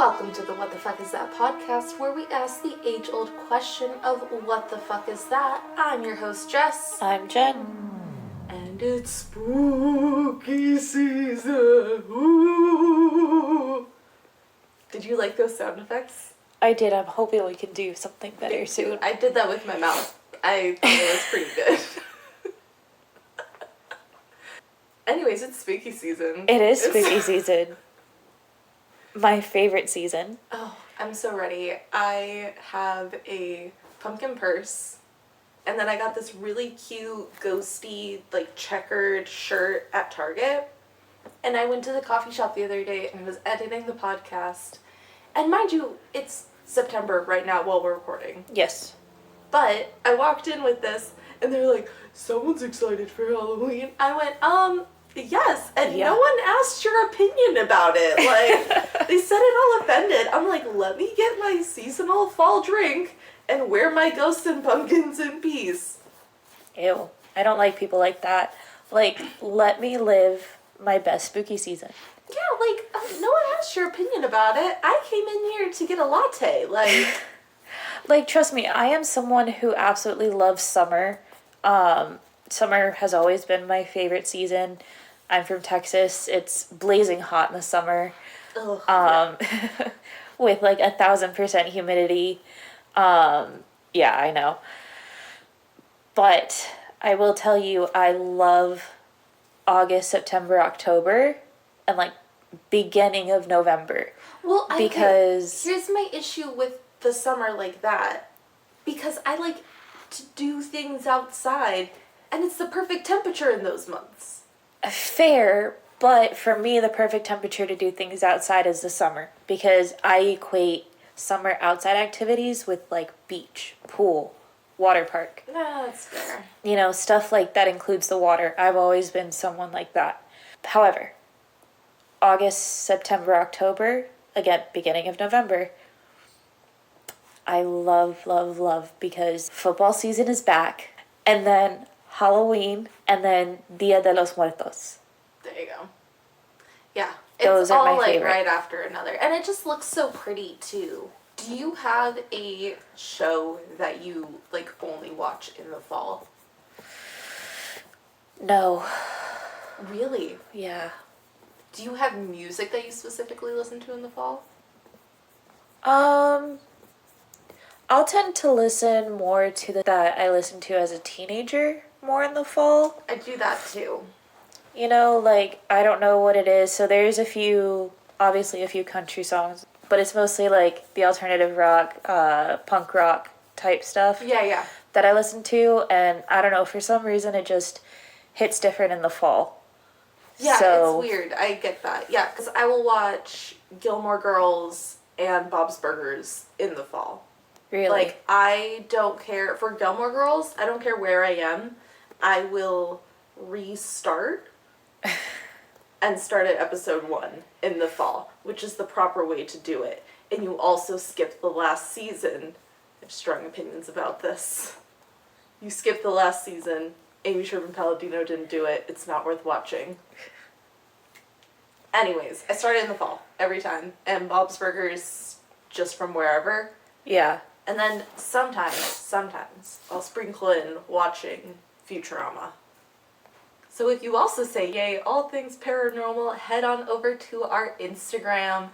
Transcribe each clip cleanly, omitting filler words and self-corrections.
Welcome to the What the Fuck Is That podcast, where we ask the age-old question of what the fuck is that? I'm your host, Jess. I'm Jen. And it's spooky season. Ooh. Did you like those sound effects? I did. I'm hoping we can do something better soon. I did that with my mouth. I thought it was pretty good. Anyways, it's spooky season. It is spooky season. My favorite season. Oh, I'm so ready. I have a pumpkin purse, and then I got this really cute, ghosty, like, checkered shirt at Target. And I went to the coffee shop the other day and was editing the podcast. And mind you, it's September right now while we're recording. Yes. But I walked in with this, and they're like, someone's excited for Halloween. I went, yes, and Yeah. no one asked your opinion about it. Like, they said it all offended. I'm like, let me get my seasonal fall drink and wear my ghosts and pumpkins in peace. Ew. I don't like people like that. Like, let me live my best spooky season. Yeah, like, no one asked your opinion about it. I came in here to get a latte. Like, Like, trust me, I am someone who absolutely loves summer. Summer has always been my favorite season. I'm from Texas. It's blazing hot in the summer. ugh, With like 1,000% humidity. Yeah, I know. But I will tell you, I love August, September, October, and like beginning of November. Well, Because here's my issue with the summer like that. Because I like to do things outside, and it's the perfect temperature in those months. fair, but for me, the perfect temperature to do things outside is the summer. Because I equate summer outside activities with like beach, pool, water park. Yeah, that's fair. You know, stuff like that includes the water. I've always been someone like that. However, August, September, October, again, beginning of November, I love, love, love because football season is back, and then Halloween, and then Dia de los Muertos. There you go. Yeah, Those it's are all my like favorite. right after another, and it just looks so pretty too. Do you have a show that you like only watch in the fall? No. Really? Yeah. Do you have music that you specifically listen to in the fall? I'll tend to listen more to that I listened to as a teenager more in the fall. I do that too. You know, like, I don't know what it is. So there's obviously a few country songs, but it's mostly like the alternative rock, punk rock type stuff Yeah. that I listen to. And I don't know, for some reason it just hits different in the fall. Yeah, So, it's weird. I get that. Yeah, because I will watch Gilmore Girls and Bob's Burgers in the fall. really. Like, I don't care. For Gilmore Girls, I don't care where I am. I will restart and start at episode 1 in the fall, which is the proper way to do it. And you also skip the last season. I have strong opinions about this. You skip the last season. Amy Sherman-Palladino didn't do it. It's not worth watching. Anyways, I started in the fall every time. And Bob's Burgers just from wherever. Yeah. And then sometimes, I'll sprinkle in watching Futurama. So if you also say, yay, all things paranormal, head on over to our Instagram.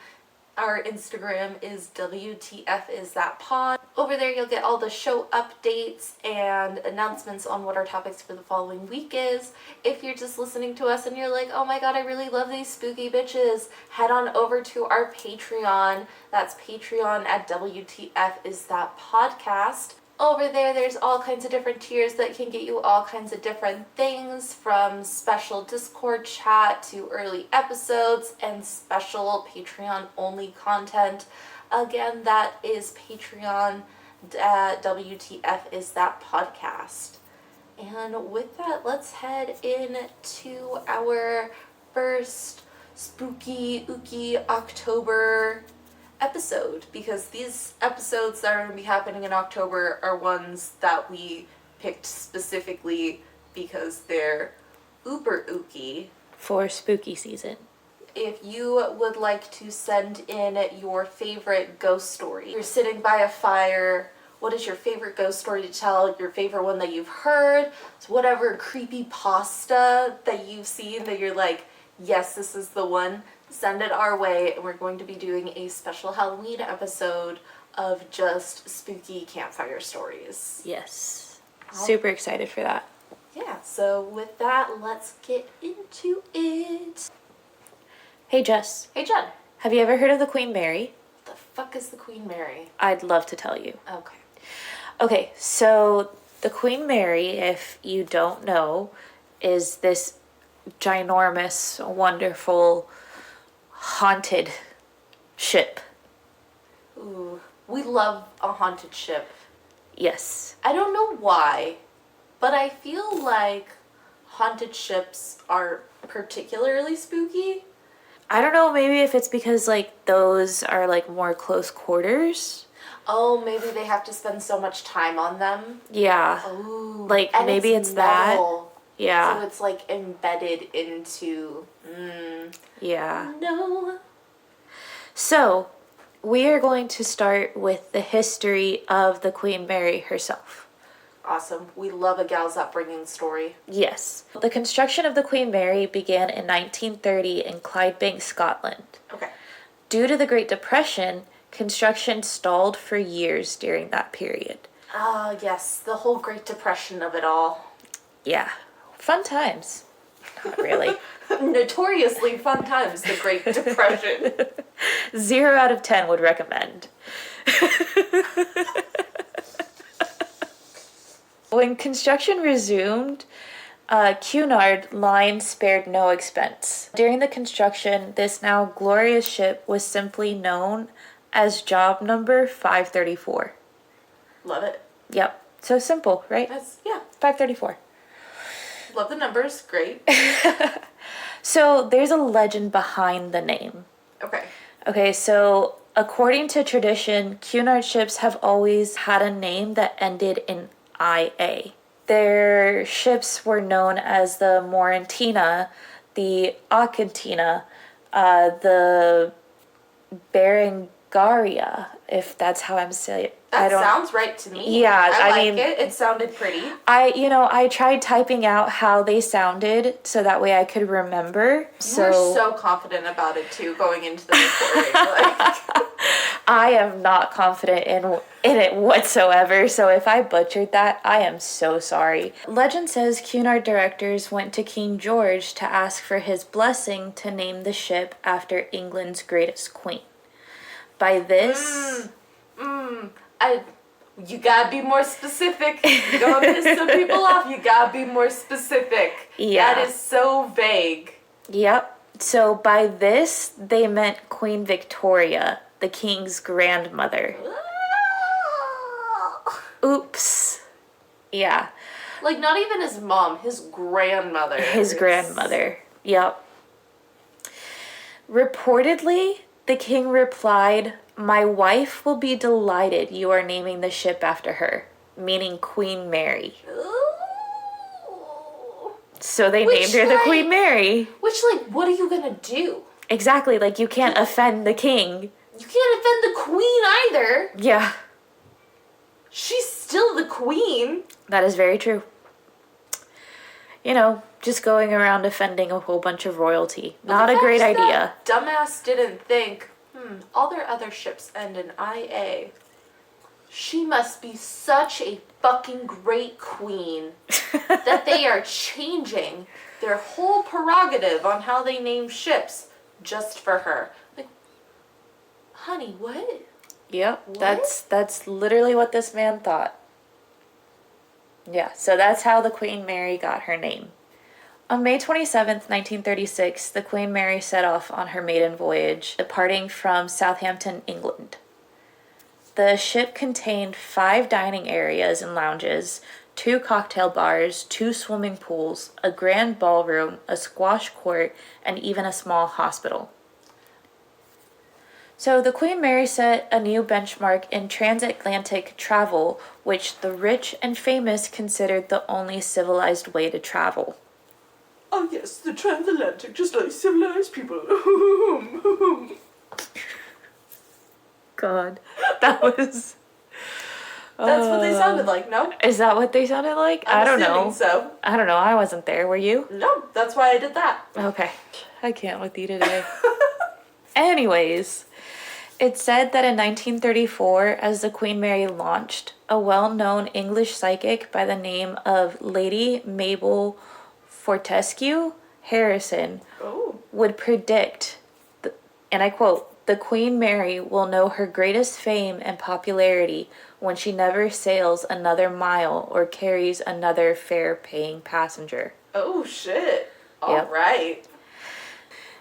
Our Instagram is WTFIsThatPod. Over there you'll get all the show updates and announcements on what our topics for the following week is. If you're just listening to us and you're like, oh my god, I really love these spooky bitches, head on over to our Patreon. That's Patreon at WTFIsThatPodcast. Over there, there's all kinds of different tiers that can get you all kinds of different things, from special Discord chat to early episodes and special Patreon-only content. Again, that is Patreon at WTFIsThatPodcast. And with that, let's head into our first spooky, ooky October episode, because these episodes that are going to be happening in October are ones that we picked specifically because they're uber ooky. For spooky season. if you would like to send in your favorite ghost story. You're sitting by a fire. What is your favorite ghost story to tell? Your favorite one that you've heard? So whatever creepy pasta that you've seen that you're like, yes, this is the one. Send it our way, and we're going to be doing a special Halloween episode of just spooky campfire stories. Yes. Super excited for that. Yeah, so with that, let's get into it. Hey, Jess. Hey, Jen. Have you ever heard of the Queen Mary? The fuck is the Queen Mary? I'd love to tell you. Okay. Okay, so the Queen Mary, if you don't know, is this ginormous, wonderful, haunted ship. Ooh, we love a haunted ship. Yes. I don't know why, but I feel like haunted ships are particularly spooky. I don't know, maybe if it's because, like, those are, like, more close quarters. Oh, maybe they have to spend so much time on them. Yeah. Ooh. Like, and maybe it's that. metal, Yeah. so it's, like, embedded into... Yeah. No. So, we are going to start with the history of the Queen Mary herself. Awesome. We love a gal's upbringing story. Yes. The construction of the Queen Mary began in 1930 in Clydebank, Scotland. Okay. Due to the Great Depression, construction stalled for years during that period. Ah, yes. The whole Great Depression of it all. Yeah. Fun times. Not really. Notoriously fun times, the Great Depression. 0 out of 10 would recommend. When construction resumed, Cunard Line spared no expense. During the construction, this now glorious ship was simply known as job number 534. Love it. Yep. So simple, right? Yeah. 534. Love the numbers. Great. So there's a legend behind the name. Okay. Okay, so according to tradition, Cunard ships have always had a name that ended in IA. Their ships were known as the Morantina, the Acantina, the Berengaria, if that's how I'm saying it. That sounds right to me. Yeah, I mean, it. It sounded pretty. I tried typing out how they sounded so that way I could remember. You were so confident about it too, going into the recording. Like. I am not confident in it whatsoever, so if I butchered that, I am so sorry. Legend says Cunard directors went to King George to ask for his blessing to name the ship after England's greatest queen. By this... You gotta be more specific. You're gonna piss some people off. You gotta be more specific. Yeah. That is so vague. Yep. So by this, they meant Queen Victoria, the king's grandmother. Oops. Yeah. Like, not even his mom, his grandmother. His grandmother. Yep. Reportedly, the king replied, "My wife will be delighted you are naming the ship after her," meaning Queen Mary. Ooh. So they named her the Queen Mary. Which, like, what are you gonna do? Exactly, like you can't offend the king. You can't offend the queen either. Yeah. She's still the queen. That is very true. You know, just going around offending a whole bunch of royalty. Not a great idea. Dumbass didn't think, all their other ships end in IA. She must be such a fucking great queen that they are changing their whole prerogative on how they name ships just for her. Like, honey, what? Yep, What? that's literally what this man thought. Yeah, so that's how the Queen Mary got her name. On May 27th, 1936, the Queen Mary set off on her maiden voyage, departing from Southampton, England. The ship contained 5 dining areas and lounges, 2 cocktail bars, 2 swimming pools, a grand ballroom, a squash court, and even a small hospital. So the Queen Mary set a new benchmark in transatlantic travel, which the rich and famous considered the only civilized way to travel. Oh yes, the transatlantic, just like civilized people. God, that was... That's what they sounded like, no? Is that what they sounded like? I'm I don't assuming know. so. I don't know. I wasn't there. Were you? No, that's why I did that. Okay. I can't with you today. Anyways, it's said that in 1934, as the Queen Mary launched, a well-known English psychic by the name of Lady Mabel Fortescue Harrison Oh. would predict, and I quote, "The Queen Mary will know her greatest fame and popularity when she never sails another mile or carries another fare-paying passenger." Oh shit. Yep. Alright.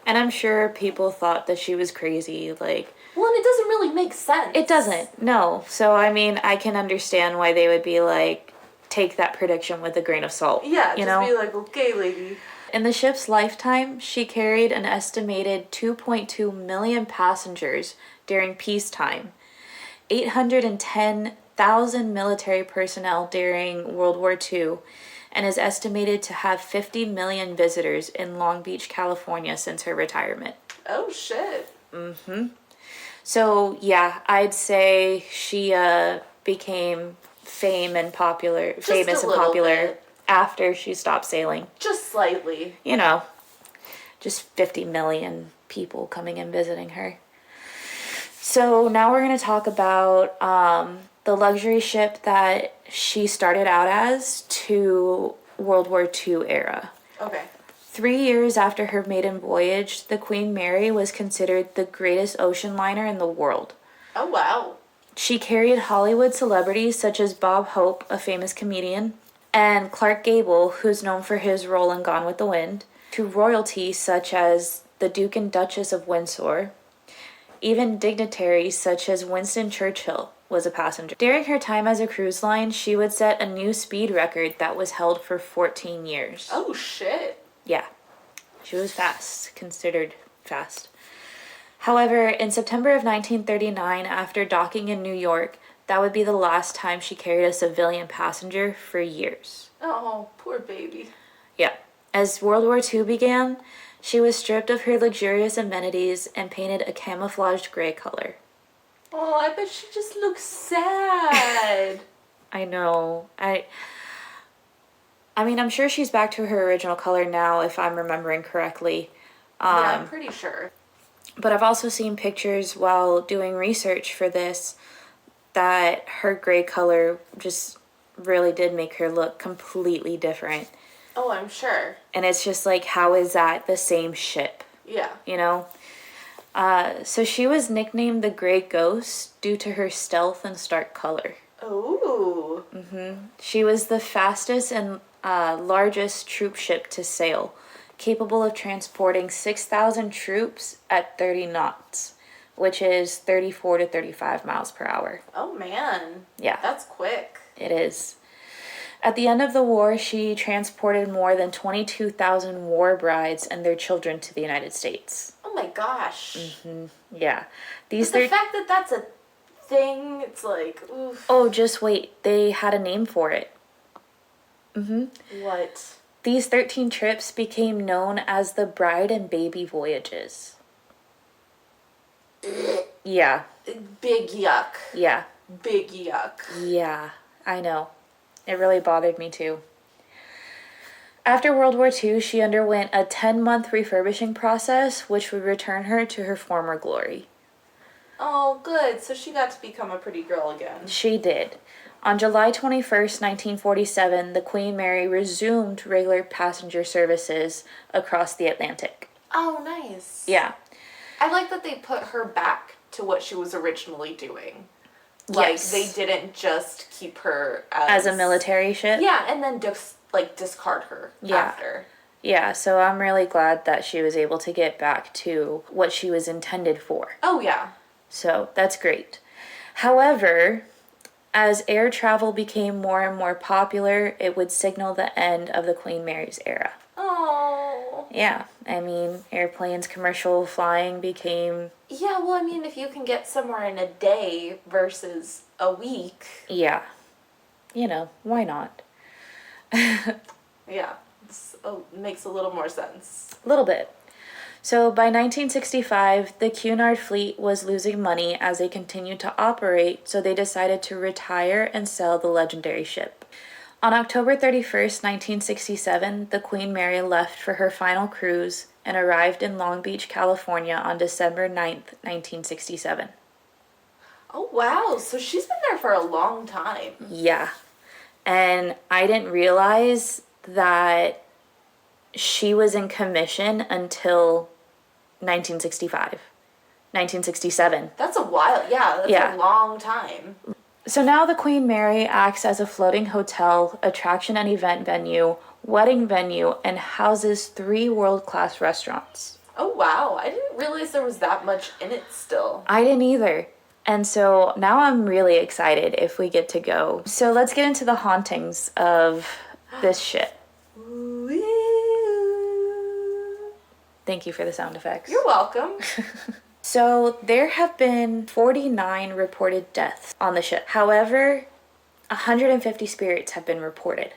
And I'm sure people thought that she was crazy, like... Well, and it doesn't really make sense. It doesn't, no. So, I mean, I can understand why they would be like, take that prediction with a grain of salt. Yeah, you just know? be like, okay, lady. In the ship's lifetime, she carried an estimated 2.2 million passengers during peacetime, 810,000 military personnel during World War II, and is estimated to have 50 million visitors in Long Beach, California since her retirement. Oh shit. So, yeah, I'd say she became famous and popular bit. after she stopped sailing. Just slightly. You know, just 50 million people coming and visiting her. So now we're going to talk about the luxury ship that she started out as to World War II era. Okay. 3 years after her maiden voyage, the Queen Mary was considered the greatest ocean liner in the world. Oh, wow. She carried Hollywood celebrities such as Bob Hope, a famous comedian, and Clark Gable, who's known for his role in Gone with the Wind, to royalty such as the Duke and Duchess of Windsor. Even dignitaries such as Winston Churchill was a passenger. During her time as a cruise line, she would set a new speed record that was held for 14 years. Oh, shit. Yeah, she was fast, considered fast. However, in September of 1939, after docking in New York, that would be the last time she carried a civilian passenger for years. Oh, poor baby. Yeah. As World War II began, she was stripped of her luxurious amenities and painted a camouflaged gray color. Oh, I bet she just looks sad. I know. I mean, I'm sure she's back to her original color now, if I'm remembering correctly. Yeah, I'm pretty sure. But I've also seen pictures while doing research for this that her gray color just really did make her look completely different. Oh, I'm sure. And it's just like, how is that the same ship? Yeah. You know? So she was nicknamed the Gray Ghost due to her stealth and stark color. Ooh. She was the fastest and largest troop ship to sail, capable of transporting 6,000 troops at 30 knots, which is 34 to 35 miles per hour. Oh, man. Yeah. That's quick. It is. At the end of the war, she transported more than 22,000 war brides and their children to the United States. Oh, my gosh. Yeah. But the fact that that's a thing, it's like, oof. Oh, just wait. They had a name for it. What? These 13 trips became known as the Bride and Baby Voyages. Yeah. Big yuck. Yeah. Big yuck. Yeah, I know. It really bothered me too. After World War II, she underwent a 10-month refurbishing process, which would return her to her former glory. Oh, good. So she got to become a pretty girl again. She did. On July 21st, 1947, the Queen Mary resumed regular passenger services across the Atlantic. Oh, nice. Yeah. I like that they put her back to what she was originally doing. Like, Yes. they didn't just keep her As a military ship? Yeah, and then discard her after. Yeah, so I'm really glad that she was able to get back to what she was intended for. Oh, yeah. So that's great. However, as air travel became more and more popular, it would signal the end of the Queen Mary's era. Oh. Yeah, I mean, airplanes, commercial flying became... Yeah, well, I mean, if you can get somewhere in a day versus a week. Yeah. You know, why not? Yeah. makes a little more sense. A little bit. So by 1965, the Cunard fleet was losing money as they continued to operate, so they decided to retire and sell the legendary ship. On October 31st, 1967, the Queen Mary left for her final cruise and arrived in Long Beach, California on December 9th, 1967. Oh, wow. So she's been there for a long time. Yeah. And I didn't realize that she was in commission until 1965. 1967. That's a while. Yeah, that's a long time. So now the Queen Mary acts as a floating hotel, attraction and event venue, wedding venue, and houses 3 world-class restaurants. Oh, wow. I didn't realize there was that much in it still. I didn't either. And so now I'm really excited if we get to go. So let's get into the hauntings of this ship. Thank you for the sound effects. You're welcome. So there have been 49 reported deaths on the ship. However, 150 spirits have been reported.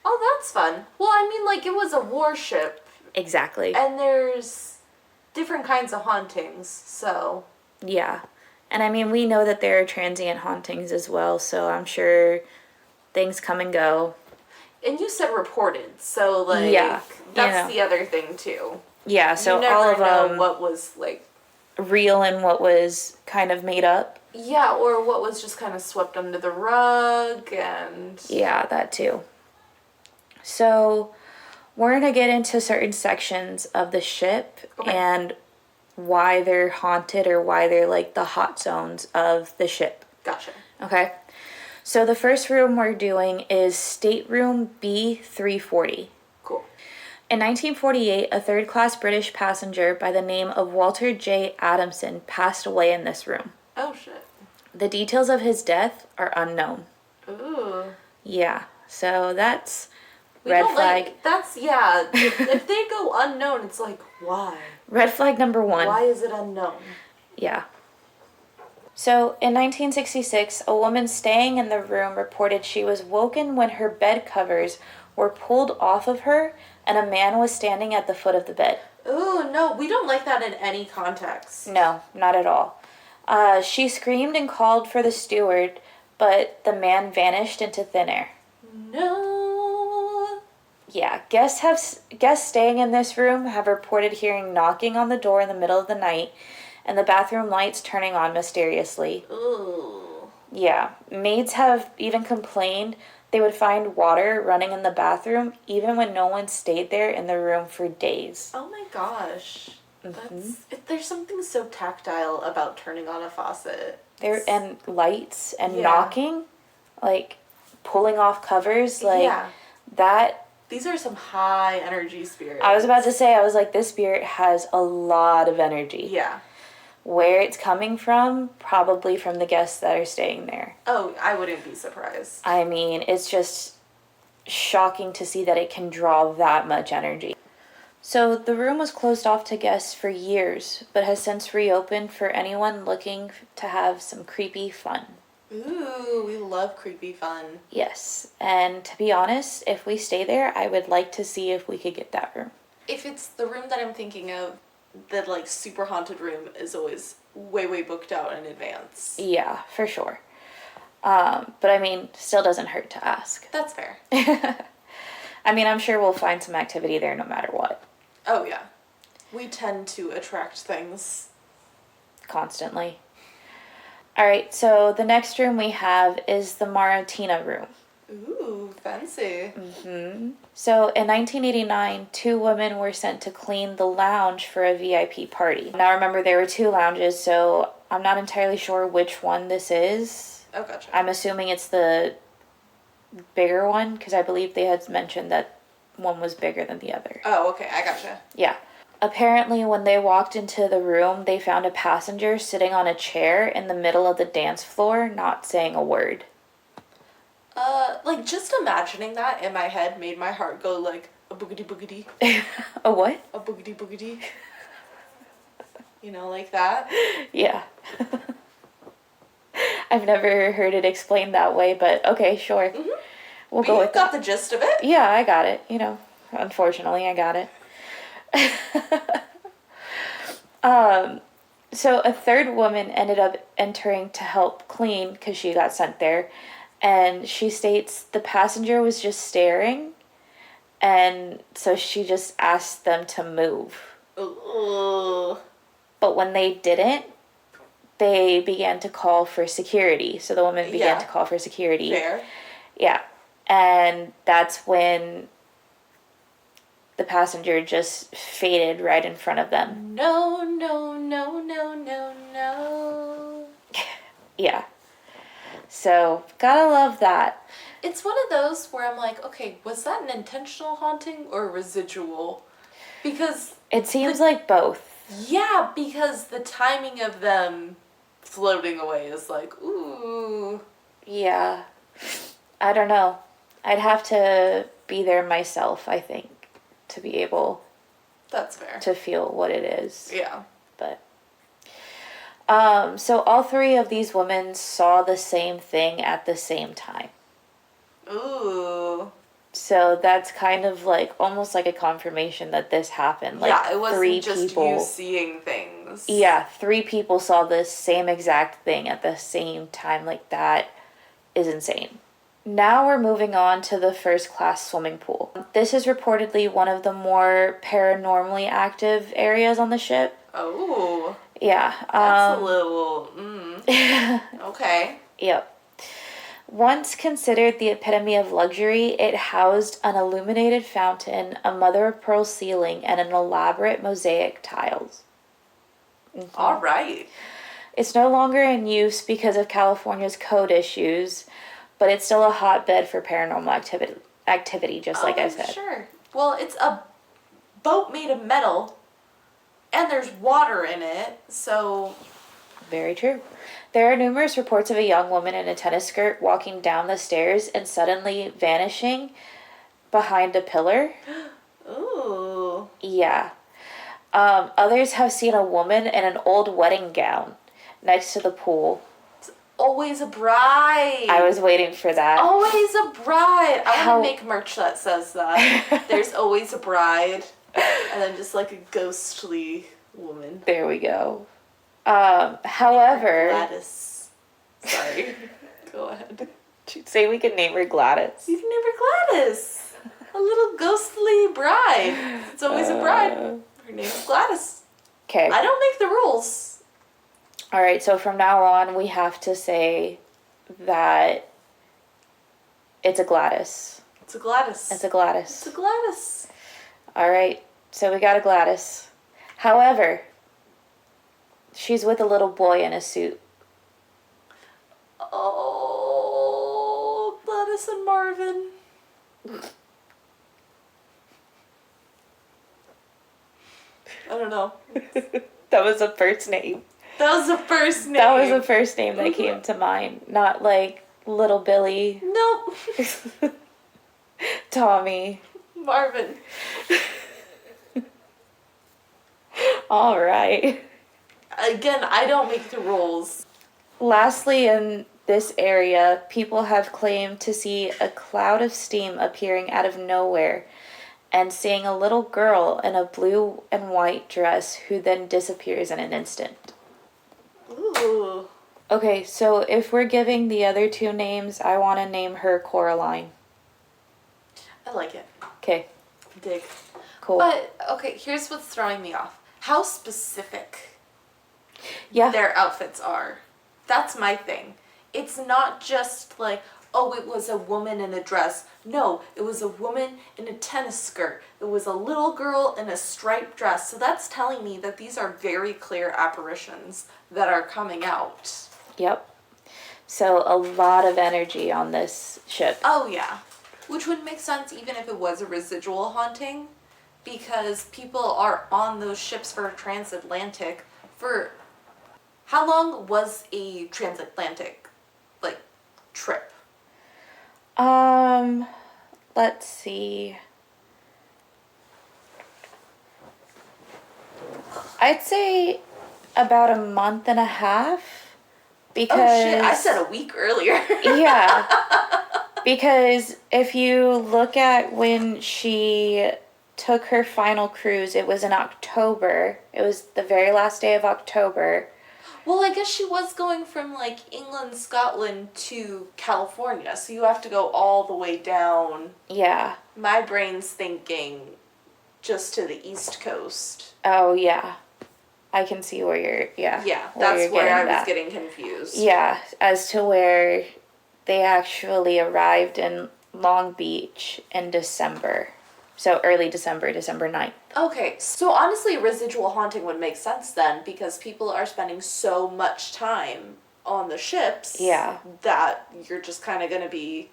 Oh, that's fun. Well, I mean, like, it was a warship. Exactly. And there's different kinds of hauntings, so... Yeah. And I mean, we know that there are transient hauntings as well, so I'm sure things come and go. And you said reported, so, like, that's the other thing, too. Yeah, so you never all of know what was, like... real and what was kind of made up. Yeah, or what was just kind of swept under the rug, and... Yeah, that too. So, we're going to get into certain sections of the ship and why they're haunted or why they're like the hot zones of the ship. Gotcha. Okay? So, the first room we're doing is Stateroom B340. Cool. In 1948, a third-class British passenger by the name of Walter J. Adamson passed away in this room. Oh, shit. The details of his death are unknown. Ooh. Yeah, so that's red flag. If they go unknown, it's like, why? Red flag number 1. Why is it unknown? Yeah. So, in 1966, a woman staying in the room reported she was woken when her bed covers were pulled off of her and a man was standing at the foot of the bed. Ooh, no, we don't like that in any context. No, not at all. She screamed and called for the steward, but the man vanished into thin air. No. Yeah, guests staying in this room have reported hearing knocking on the door in the middle of the night and the bathroom lights turning on mysteriously. Ooh. Yeah, maids have even complained they would find water running in the bathroom even when no one stayed there in the room for days. Oh my gosh. Mm-hmm. There's something so tactile about turning on a faucet. And lights and knocking, like pulling off covers, that. These are some high energy spirits. I was about to say, this spirit has a lot of energy. Yeah. Where it's coming from, probably from the guests that are staying there. Oh, I wouldn't be surprised. I mean, it's just shocking to see that it can draw that much energy. So the room was closed off to guests for years, but has since reopened for anyone looking to have some creepy fun. Ooh, we love creepy fun. Yes, and to be honest, if we stay there, I would like to see if we could get that room. If it's the room that I'm thinking of, the like super haunted room is always way booked out in advance. Yeah, for sure. But I mean, still doesn't hurt to ask. That's fair. I mean, I'm sure we'll find some activity there no matter what. Oh yeah. We tend to attract things. Constantly. Alright, so the next room we have is the Maratina room. Ooh, fancy. Mm-hmm. So in 1989, 2 women were sent to clean the lounge for a VIP party. Now remember, there were 2 lounges, so I'm not entirely sure which one this is. Oh, gotcha. I'm assuming it's the bigger one, because I believe they had mentioned that one was bigger than the other. Oh, okay, I gotcha. Yeah. Apparently, when they walked into the room, they found a passenger sitting on a chair in the middle of the dance floor, not saying a word. Like, just imagining that in my head made my heart go, like, a boogity boogity. A what? A boogity boogity. You know, like that? Yeah. I've never heard it explained that way, but okay, sure. Mm-hmm. We'll go with that. You got the gist of it? Yeah, I got it. You know, Unfortunately, I got it. So a third woman ended up entering to help clean because she got sent there. And she states the passenger was just staring. And so she just asked them to move. Ooh. But when they didn't, they began to call for security. So the woman began to call for security. Fair. Yeah. And that's when the passenger just faded right in front of them. No, no, no, no, no, no. Yeah. So, gotta love that. It's one of those where I'm like, okay, was that an intentional haunting or residual? Because... It seems like both. Yeah, because the timing of them floating away is like, ooh. Yeah. I don't know. I'd have to be there myself, I think, to be able... That's fair. To feel what it is. Yeah. But... so all three of these women saw the same thing at the same time. Ooh. So that's kind of like almost like a confirmation that this happened. Like yeah, it wasn't three just people, you seeing things. Yeah, 3 people saw the same exact thing at the same time. Like that is insane. Now we're moving on to the first class swimming pool. This is reportedly one of the more paranormally active areas on the ship. Oh. Yeah. That's a little, Okay. Yep. Once considered the epitome of luxury, it housed an illuminated fountain, a mother-of-pearl ceiling, and an elaborate mosaic tiles. Mm-hmm. All right. It's no longer in use because of California's code issues, but it's still a hotbed for paranormal activity, just like I said. Sure. Well, it's a boat made of metal, and there's water in it, so... Very true. There are numerous reports of a young woman in a tennis skirt walking down the stairs and suddenly vanishing behind a pillar. Ooh. Yeah. Others have seen a woman in an old wedding gown next to the pool. It's always a bride. I was waiting for that. Always a bride. I want to make merch that says that. There's always a bride. And then just like a ghostly woman. There we go. However... Gladys. Sorry. Go ahead. She'd say we could name her Gladys. You can name her Gladys. A little ghostly bride. It's always a bride. Her name is Gladys. Okay. I don't make the rules. Alright, so from now on we have to say that it's a Gladys. It's a Gladys. It's a Gladys. It's a Gladys. Alright, so we got a Gladys. However, she's with a little boy in a suit. Oh, Gladys and Marvin. I don't know. That was the first name. That was the first name. That was the first name that came to mind. Not like Little Billy. Nope. Tommy. Marvin. All right. Again, I don't make the rules. Lastly, in this area, people have claimed to see a cloud of steam appearing out of nowhere and seeing a little girl in a blue and white dress who then disappears in an instant. Ooh. Okay, so if we're giving the other 2 names, I want to name her Coraline. I like it. Okay. Dig. Cool. But, okay, here's what's throwing me off. How specific their outfits are. That's my thing. It's not just like, oh, it was a woman in a dress. No, it was a woman in a tennis skirt. It was a little girl in a striped dress. So that's telling me that these are very clear apparitions that are coming out. Yep. So a lot of energy on this ship. Oh, yeah. Which would make sense even if it was a residual haunting, because people are on those ships for transatlantic for... How long was a transatlantic, like, trip? Let's see. I'd say about a month and a half. Because... Oh, shit, I said a week earlier. Yeah. Because if you look at when she took her final cruise, it was in October. It was the very last day of October. Well, I guess she was going from, like, England, Scotland to California, so you have to go all the way down. Yeah. My brain's thinking just to the East Coast. Oh, yeah. I can see where you're, Yeah, where that's where I was that. getting confused. Yeah, as to where they actually arrived in Long Beach in December. So early December, December 9th. Okay, so honestly, residual haunting would make sense then, because people are spending so much time on the ships. Yeah. That you're just kind of going to be,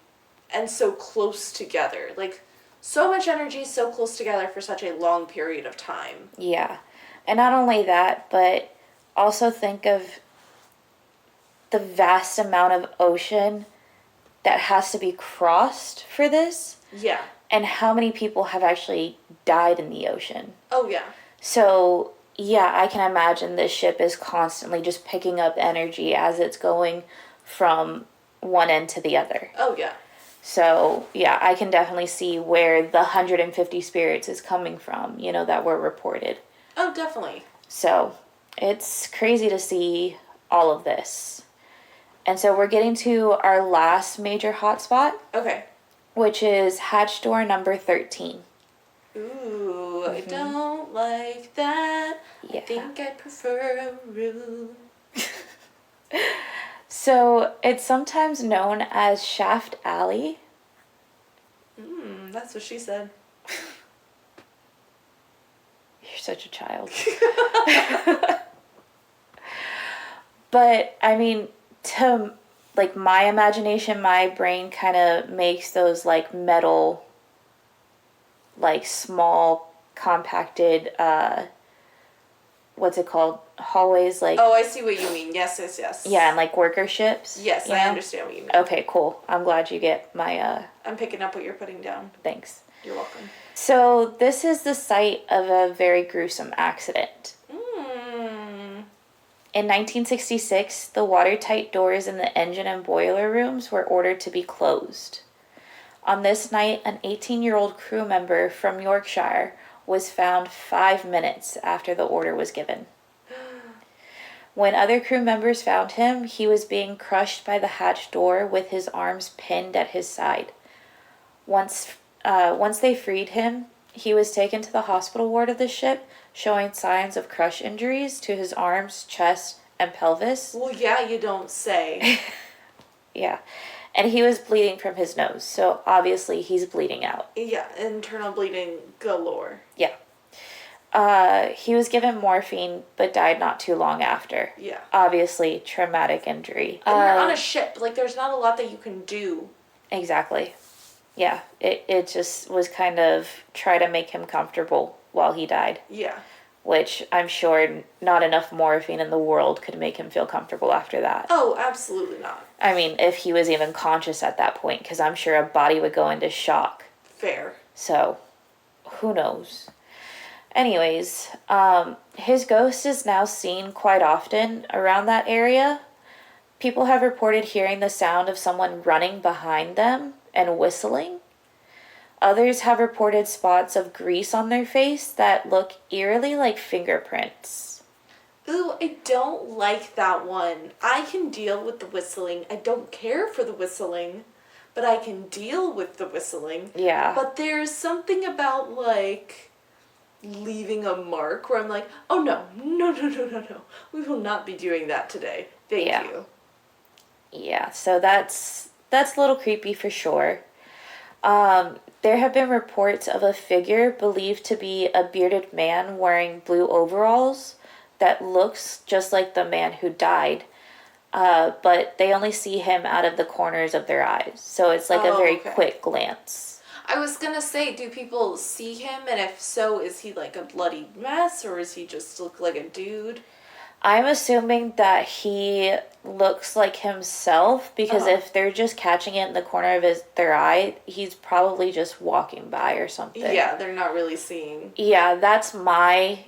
and so close together. Like, so much energy so close together for such a long period of time. Yeah. And not only that, but also think of the vast amount of ocean that has to be crossed for this. Yeah. And how many people have actually died in the ocean. Oh, yeah. So, yeah, I can imagine this ship is constantly just picking up energy as it's going from one end to the other. Oh, yeah. So, yeah, I can definitely see where the 150 spirits is coming from, that were reported. Oh, definitely. So, it's crazy to see all of this. And so we're getting to our last major hotspot. Okay. Which is hatch door number 13. Ooh, I don't like that. Yeah. I think I prefer a room. So, it's sometimes known as Shaft Alley. That's what she said. You're such a child. But, I mean, to, like, my imagination, my brain kind of makes those, like, metal, like, small, compacted, what's it called? Hallways, like... Oh, I see what you mean. Yes. Yeah, and, like, worker ships. Yes, I understand what you mean. Okay, cool. I'm glad you get my, I'm picking up what you're putting down. Thanks. You're welcome. So, this is the site of a very gruesome accident. In 1966, the watertight doors in the engine and boiler rooms were ordered to be closed. On this night, an 18-year-old crew member from Yorkshire was found 5 minutes after the order was given. When other crew members found him, he was being crushed by the hatch door with his arms pinned at his side. Once they freed him, he was taken to the hospital ward of the ship, showing signs of crush injuries to his arms, chest, and pelvis. Well, yeah, you don't say. Yeah. And he was bleeding from his nose, so obviously he's bleeding out. Yeah, internal bleeding galore. Yeah. He was given morphine, but died not too long after. Yeah. Obviously, traumatic injury. And you're on a ship. Like, there's not a lot that you can do. Exactly. Yeah. It just was kind of try to make him comfortable while he died. Yeah. Which I'm sure not enough morphine in the world could make him feel comfortable after that. Oh, absolutely not. I mean, if he was even conscious at that point, because I'm sure a body would go into shock. Fair. So, who knows? Anyways, his ghost is now seen quite often around that area. People have reported hearing the sound of someone running behind them and whistling. Others have reported spots of grease on their face that look eerily like fingerprints. Ooh, I don't like that one. I can deal with the whistling. I don't care for the whistling, but I can deal with the whistling. Yeah. But there's something about, like, leaving a mark where I'm like, oh, no. We will not be doing that today. Thank you. Yeah, so that's a little creepy for sure. There have been reports of a figure believed to be a bearded man wearing blue overalls that looks just like the man who died, but they only see him out of the corners of their eyes. So it's like a very quick glance. I was gonna say, do people see him? And if so, is he like a bloody mess or is he just look like a dude? I'm assuming that he looks like himself because if they're just catching it in the corner of their eye, he's probably just walking by or something. Yeah, they're not really seeing. Yeah, that's my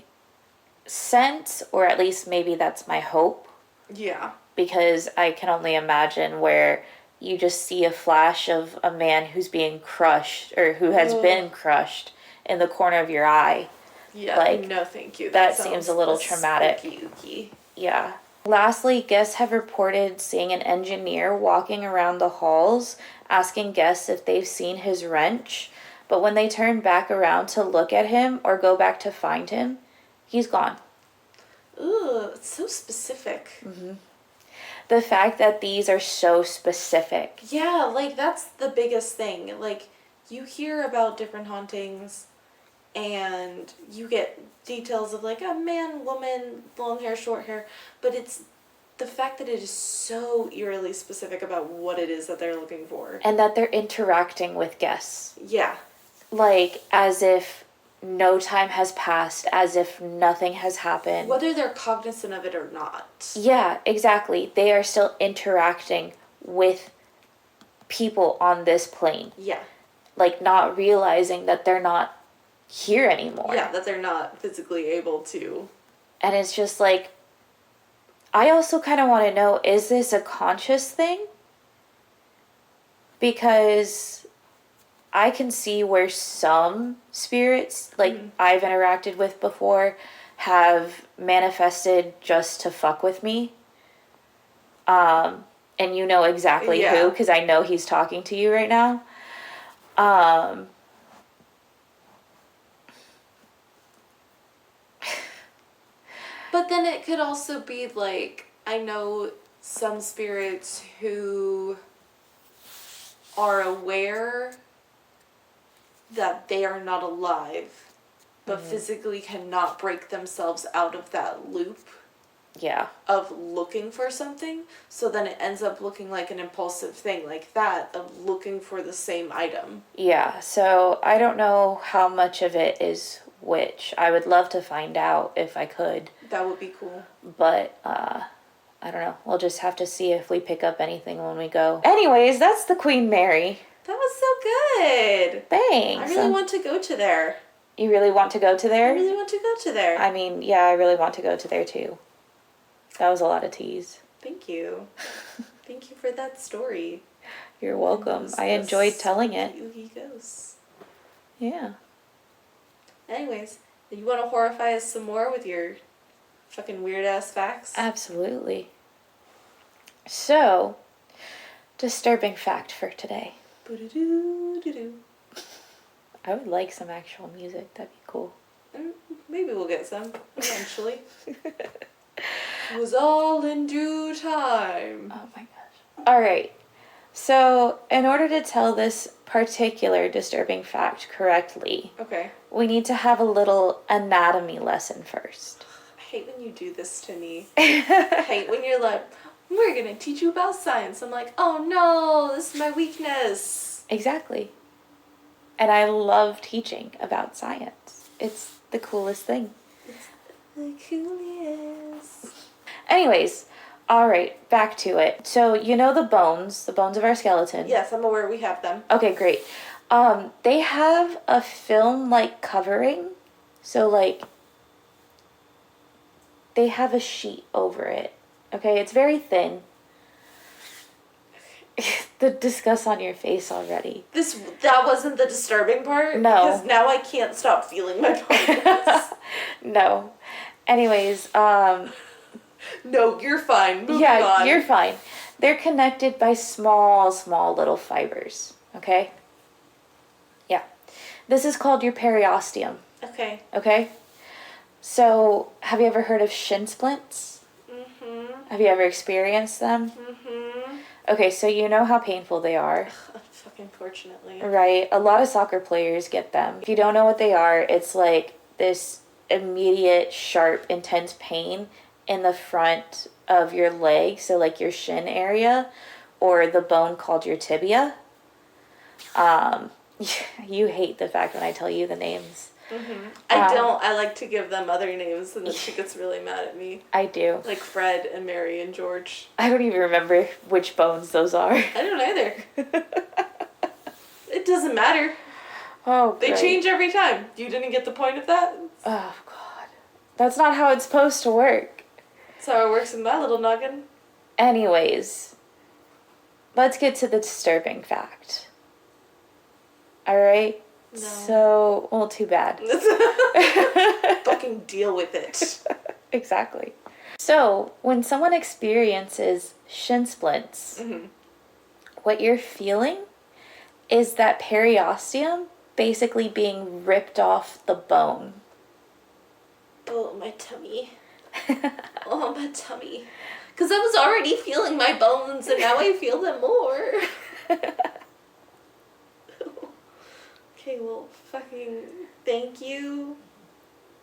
sense, or at least maybe that's my hope. Yeah. Because I can only imagine where you just see a flash of a man who's being crushed or who has been crushed in the corner of your eye. Yeah, Like, no thank you. That sounds seems a little traumatic. Spooky. Yeah. Lastly, guests have reported seeing an engineer walking around the halls, asking guests if they've seen his wrench, but when they turn back around to look at him or go back to find him, he's gone. Ooh, it's so specific. Mm-hmm. The fact that these are so specific. Yeah, like, that's the biggest thing. Like, you hear about different hauntings, and you get details of, like, a man, woman, long hair, short hair, but it's the fact that it is so eerily specific about what it is that they're looking for. And that they're interacting with guests. Yeah. Like, as if no time has passed, as if nothing has happened. Whether they're cognizant of it or not. Yeah, exactly. They are still interacting with people on this plane. Yeah. Like, not realizing that they're not here anymore. Yeah, that they're not physically able to. And it's just like, I also kind of want to know, is this a conscious thing? Because I can see where some spirits, like I've interacted with before, have manifested just to fuck with me. And you know exactly who, because I know he's talking to you right now. But then it could also be like, I know some spirits who are aware that they are not alive, but physically cannot break themselves out of that loop. Yeah. Of looking for something, so then it ends up looking like an impulsive thing like that, of looking for the same item. Yeah, so I don't know how much of it is which. I would love to find out if I could. That would be cool. But, I don't know. We'll just have to see if we pick up anything when we go. Anyways, that's the Queen Mary. That was so good. Thanks. I really want to go to there. You really want to go to there? I really want to go to there. I mean, yeah, I really want to go to there too. That was a lot of tease. Thank you. Thank you for that story. You're welcome. I enjoyed telling it. Oogie ghosts. Yeah. Anyways, you want to horrify us some more with your fucking weird ass facts? Absolutely. So, disturbing fact for today. Boo-doo-doo-doo-doo. I would like some actual music. That'd be cool. Maybe we'll get some eventually. It was all in due time. Oh my gosh. Alright. So, in order to tell this particular disturbing fact correctly, okay, we need to have a little anatomy lesson first. I hate when you do this to me. I hate when you're like, we're going to teach you about science. I'm like, oh no, this is my weakness. Exactly. And I love teaching about science. It's the coolest thing. It's the coolest. Anyways, alright, back to it. So, you know the bones of our skeleton? Yes, I'm aware we have them. Okay, great. They have a film-like covering. So, like, they have a sheet over it. Okay, it's very thin. The disgust on your face already. That wasn't the disturbing part? No. Because now I can't stop feeling my particles. No. Anyways, No, you're fine. Moving yeah, on. you're fine. They're connected by small little fibers. Okay? Yeah. This is called your periosteum. Okay. Okay? So, have you ever heard of shin splints? Mm-hmm. Have you ever experienced them? Mm-hmm. Okay, so you know how painful they are. Fucking fortunately. Right? A lot of soccer players get them. If you don't know what they are, it's like this immediate, sharp, intense pain in the front of your leg, so like your shin area, or the bone called your tibia. You hate the fact when I tell you the names. Mm-hmm. I don't. I like to give them other names, and then she gets really mad at me. I do. Like Fred and Mary and George. I don't even remember which bones those are. I don't either. It doesn't matter. Oh, They great. change every time. You didn't get the point of that? Oh, God. That's not how it's supposed to work. That's how it works in my little noggin. Anyways, let's get to the disturbing fact. Alright? No. So, well, too bad. Fucking deal with it. Exactly. So, when someone experiences shin splints, Mm-hmm. what you're feeling is that periosteum basically being ripped off the bone. Oh, my tummy. Oh, my tummy. Because I was already feeling my bones, and now I feel them more. Okay, well, fucking thank you.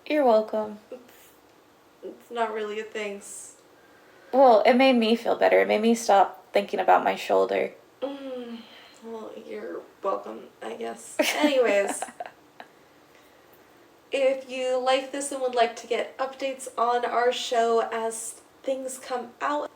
You're welcome. It's not really a thanks. Well, it made me feel better. It made me stop thinking about my shoulder. Well, you're welcome, I guess. Anyways, if you like this and would like to get updates on our show as things come out,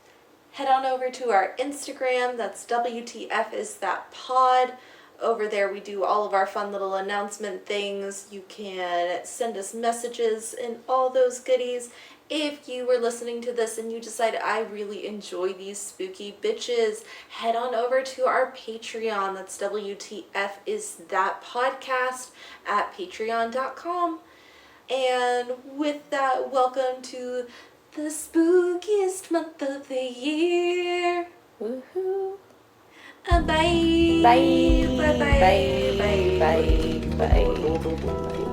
head on over to our Instagram. That's WTF is that pod. Over there we do all of our fun little announcement things. You can send us messages and all those goodies. If you were listening to this and you decided I really enjoy these spooky bitches, head on over to our Patreon. That's WTF is that podcast at patreon.com. And with that, welcome to the spookiest month of the year. Woohoo. Bye. Bye. Bye. Bye. Bye. Bye. Bye.